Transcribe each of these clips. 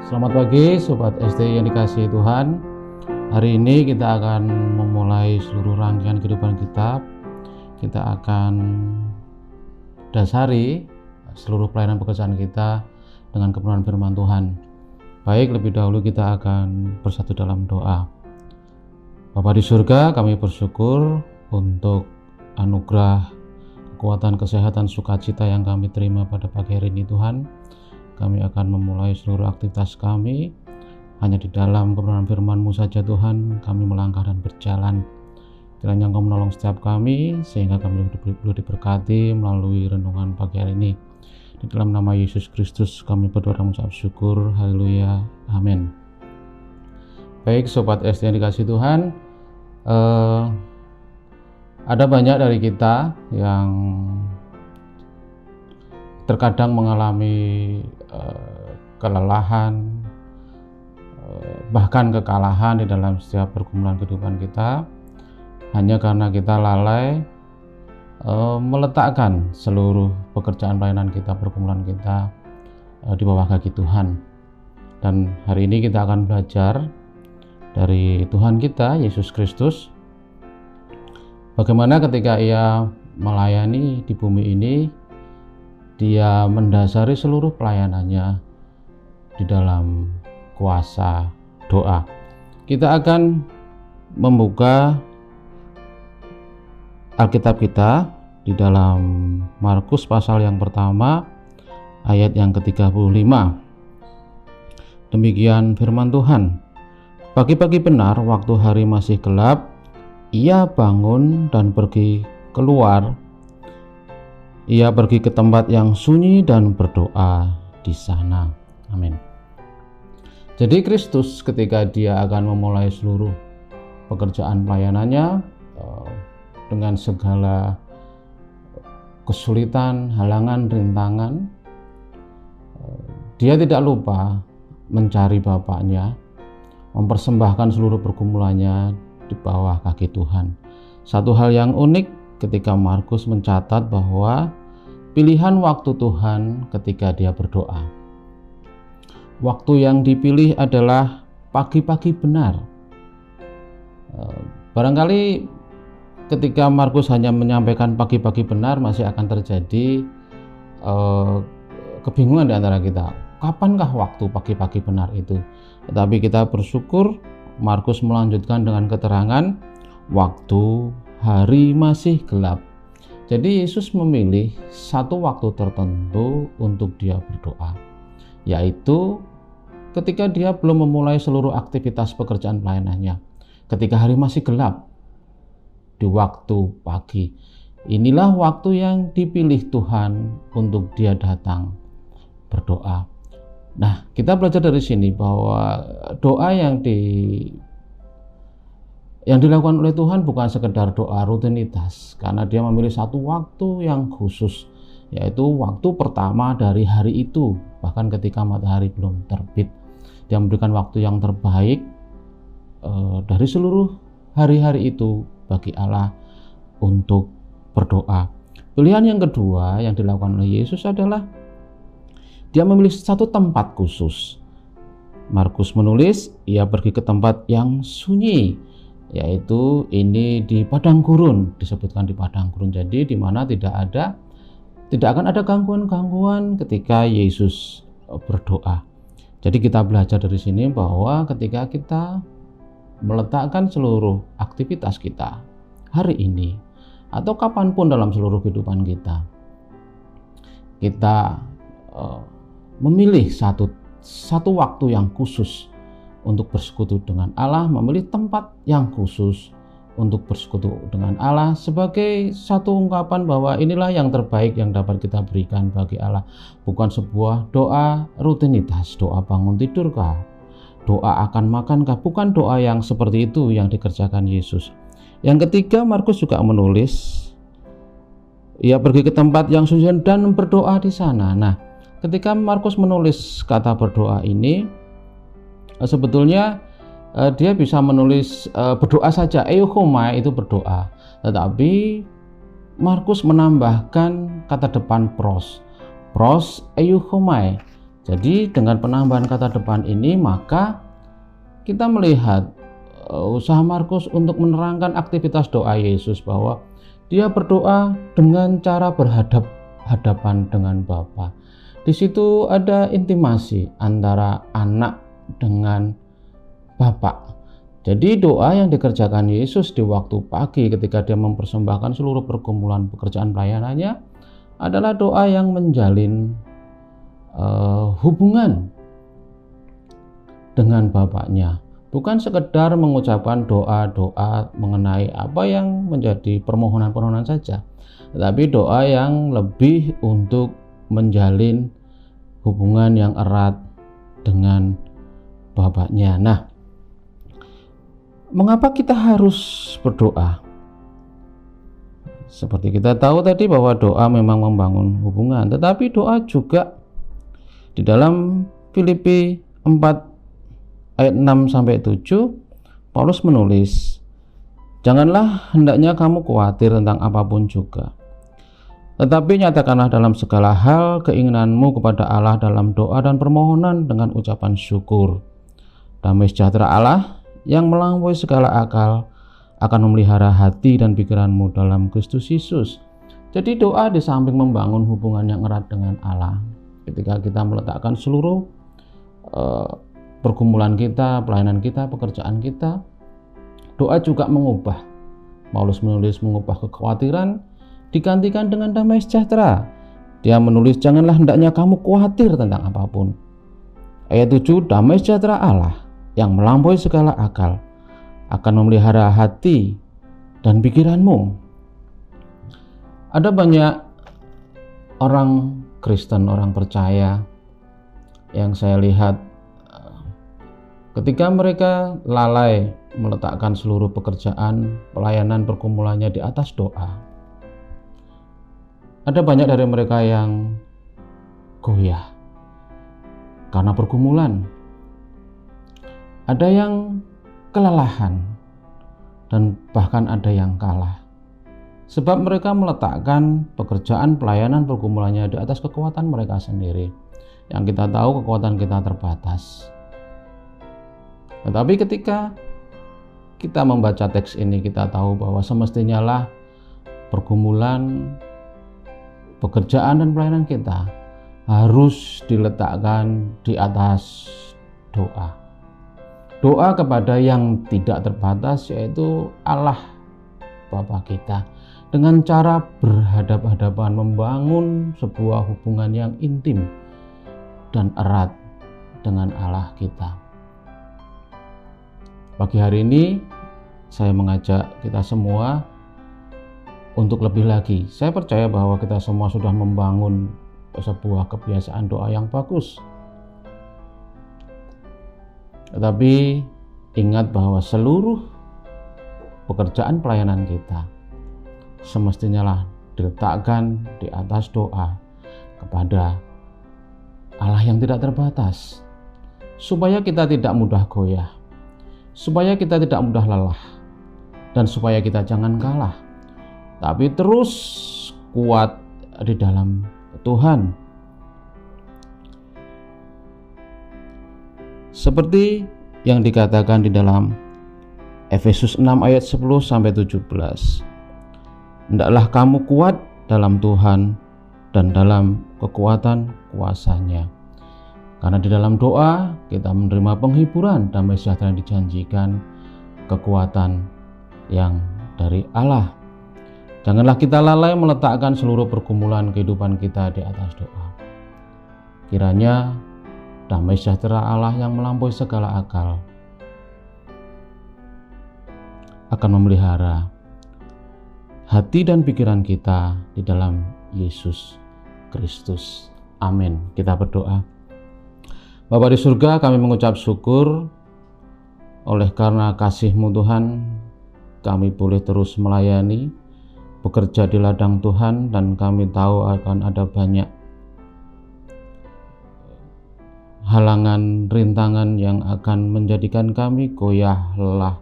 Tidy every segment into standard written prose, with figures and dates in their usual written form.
Selamat pagi Sobat SD yang dikasihi Tuhan. Hari ini kita akan memulai seluruh rangkaian kehidupan kita. Kita akan dasari seluruh pelayanan pekerjaan kita dengan kebenaran firman Tuhan. Baik, lebih dahulu kita akan bersatu dalam doa. Bapa di surga, kami bersyukur untuk anugerah, kekuatan, kesehatan, sukacita yang kami terima pada pagi hari ini Tuhan. Kami akan memulai seluruh aktivitas kami hanya di dalam kebenaran firman-Mu saja Tuhan. Kami melangkah dan berjalan. Kiranya Engkau menolong setiap kami sehingga kami boleh diberkati melalui renungan pagi hari ini. Di dalam nama Yesus Kristus kami berdoa dan mengucap syukur. Haleluya. Amin. Baik Sobat SD yang dikasihi Tuhan, ada banyak dari kita yang terkadang mengalami kelelahan, bahkan kekalahan di dalam setiap pergumulan kehidupan kita, hanya karena kita lalai meletakkan seluruh pekerjaan pelayanan kita, pergumulan kita di bawah kaki Tuhan. Dan hari ini kita akan belajar dari Tuhan kita, Yesus Kristus, bagaimana ketika Ia melayani di bumi ini, Dia mendasari seluruh pelayanannya di dalam kuasa doa. Kita akan membuka Alkitab kita di dalam Markus pasal yang pertama ayat yang ke-35. Demikian firman Tuhan. Pagi-pagi benar waktu hari masih gelap, Ia bangun dan pergi keluar. Ia pergi ke tempat yang sunyi dan berdoa di sana. Amin. Jadi Kristus ketika Dia akan memulai seluruh pekerjaan pelayanannya dengan segala kesulitan, halangan, rintangan, Dia tidak lupa mencari Bapaknya, mempersembahkan seluruh pergumulannya di bawah kaki Tuhan. Satu hal yang unik ketika Markus mencatat bahwa pilihan waktu Tuhan ketika Dia berdoa. Waktu yang dipilih adalah pagi-pagi benar. Barangkali ketika Markus hanya menyampaikan pagi-pagi benar, masih akan terjadi kebingungan di antara kita. Kapankah waktu pagi-pagi benar itu? Tetapi kita bersyukur Markus melanjutkan dengan keterangan waktu hari masih gelap. Jadi Yesus memilih satu waktu tertentu untuk Dia berdoa, yaitu ketika Dia belum memulai seluruh aktivitas pekerjaan pelayanannya, ketika hari masih gelap, di waktu pagi. Inilah waktu yang dipilih Tuhan untuk Dia datang berdoa. Nah, kita belajar dari sini bahwa doa yang dilakukan oleh Tuhan bukan sekedar doa rutinitas, karena Dia memilih satu waktu yang khusus, yaitu waktu pertama dari hari itu. Bahkan ketika matahari belum terbit, Dia memberikan waktu yang terbaik dari seluruh hari-hari itu bagi Allah untuk berdoa. Pilihan yang kedua yang dilakukan oleh Yesus adalah Dia memilih satu tempat khusus. Markus menulis, Ia pergi ke tempat yang sunyi, yaitu ini di padang gurun, disebutkan di padang gurun. Jadi di mana tidak akan ada gangguan-gangguan ketika Yesus berdoa. Jadi kita belajar dari sini bahwa ketika kita meletakkan seluruh aktivitas kita hari ini atau kapanpun dalam seluruh kehidupan kita, kita memilih satu waktu yang khusus untuk bersekutu dengan Allah, memilih tempat yang khusus untuk bersekutu dengan Allah sebagai satu ungkapan bahwa inilah yang terbaik yang dapat kita berikan bagi Allah. Bukan sebuah doa rutinitas, doa bangun tidur kah, doa akan makan kah, bukan doa yang seperti itu yang dikerjakan Yesus. Yang ketiga, Markus juga menulis Ia pergi ke tempat yang sunyi dan berdoa di sana. Nah, ketika Markus menulis kata berdoa ini, sebetulnya dia bisa menulis berdoa saja, euchomai itu berdoa, tetapi Markus menambahkan kata depan pros euchomai, Jadi dengan penambahan kata depan ini, maka kita melihat usaha Markus untuk menerangkan aktivitas doa Yesus, bahwa dia berdoa dengan cara berhadap-hadapan dengan Bapa. Di situ ada intimasi antara anak dengan Bapa. Jadi doa yang dikerjakan Yesus di waktu pagi ketika dia mempersembahkan seluruh pergumulan pekerjaan pelayanannya adalah doa yang menjalin hubungan dengan Bapaknya, bukan sekedar mengucapkan doa-doa mengenai apa yang menjadi permohonan-permohonan saja, tetapi doa yang lebih untuk menjalin hubungan yang erat dengan Bapaknya. Nah, mengapa kita harus berdoa? Seperti kita tahu tadi bahwa doa memang membangun hubungan, tetapi doa juga di dalam Filipi 4 ayat 6-7, Paulus menulis, "Janganlah hendaknya kamu khawatir tentang apapun juga, tetapi nyatakanlah dalam segala hal keinginanmu kepada Allah dalam doa dan permohonan dengan ucapan syukur. Damai sejahtera Allah yang melampaui segala akal akan memelihara hati dan pikiranmu dalam Kristus Yesus." Jadi doa di samping membangun hubungan yang erat dengan Allah, ketika kita meletakkan seluruh pergumulan kita, pelayanan kita, pekerjaan kita, doa juga mengubah. Paulus menulis mengubah kekhawatiran digantikan dengan damai sejahtera. Dia menulis, "Janganlah hendaknya kamu khawatir tentang apapun." Ayat 7, damai sejahtera Allah yang melampaui segala akal akan memelihara hati dan pikiranmu. Ada banyak orang Kristen, orang percaya yang saya lihat ketika mereka lalai meletakkan seluruh pekerjaan, pelayanan, pergumulannya di atas doa. Ada banyak dari mereka yang goyah karena pergumulan. Ada yang kelelahan dan bahkan ada yang kalah. Sebab mereka meletakkan pekerjaan, pelayanan, pergumulannya di atas kekuatan mereka sendiri. Yang kita tahu kekuatan kita terbatas. Tetapi ketika kita membaca teks ini, kita tahu bahwa semestinya lah pergumulan, pekerjaan dan pelayanan kita harus diletakkan di atas doa. Doa kepada yang tidak terbatas, yaitu Allah Bapa kita, dengan cara berhadap-hadapan, membangun sebuah hubungan yang intim dan erat dengan Allah kita. Pagi hari ini saya mengajak kita semua untuk lebih lagi. Saya percaya bahwa kita semua sudah membangun sebuah kebiasaan doa yang bagus. Tetapi ingat bahwa seluruh pekerjaan pelayanan kita semestinya lah diletakkan di atas doa kepada Allah yang tidak terbatas, supaya kita tidak mudah goyah, supaya kita tidak mudah lelah, dan supaya kita jangan kalah, tapi terus kuat di dalam Tuhan. Seperti yang dikatakan di dalam Efesus 6 ayat 10-17. "Hendaklah kamu kuat dalam Tuhan dan dalam kekuatan kuasa-Nya." Karena di dalam doa kita menerima penghiburan, damai sejahtera yang dijanjikan, kekuatan yang dari Allah. Janganlah kita lalai meletakkan seluruh pergumulan kehidupan kita di atas doa. Kiranya damai sejahtera Allah yang melampaui segala akal akan memelihara hati dan pikiran kita di dalam Yesus Kristus. Amin. Kita berdoa. Bapa di surga, kami mengucap syukur oleh karena kasih-Mu Tuhan, kami boleh terus melayani, bekerja di ladang Tuhan, dan kami tahu akan ada banyak halangan, rintangan yang akan menjadikan kami goyah, lelah,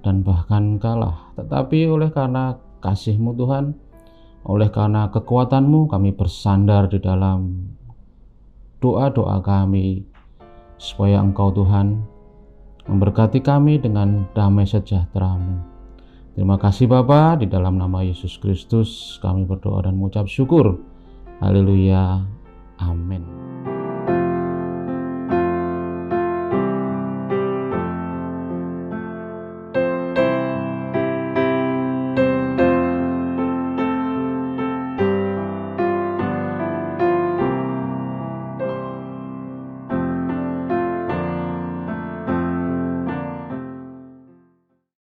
dan bahkan kalah. Tetapi oleh karena kasih-Mu Tuhan, oleh karena kekuatan-Mu, kami bersandar di dalam doa-doa kami, supaya Engkau Tuhan memberkati kami dengan damai sejahtera-Mu. Terima kasih Bapa, di dalam nama Yesus Kristus kami berdoa dan mengucap syukur. Haleluya. Amin.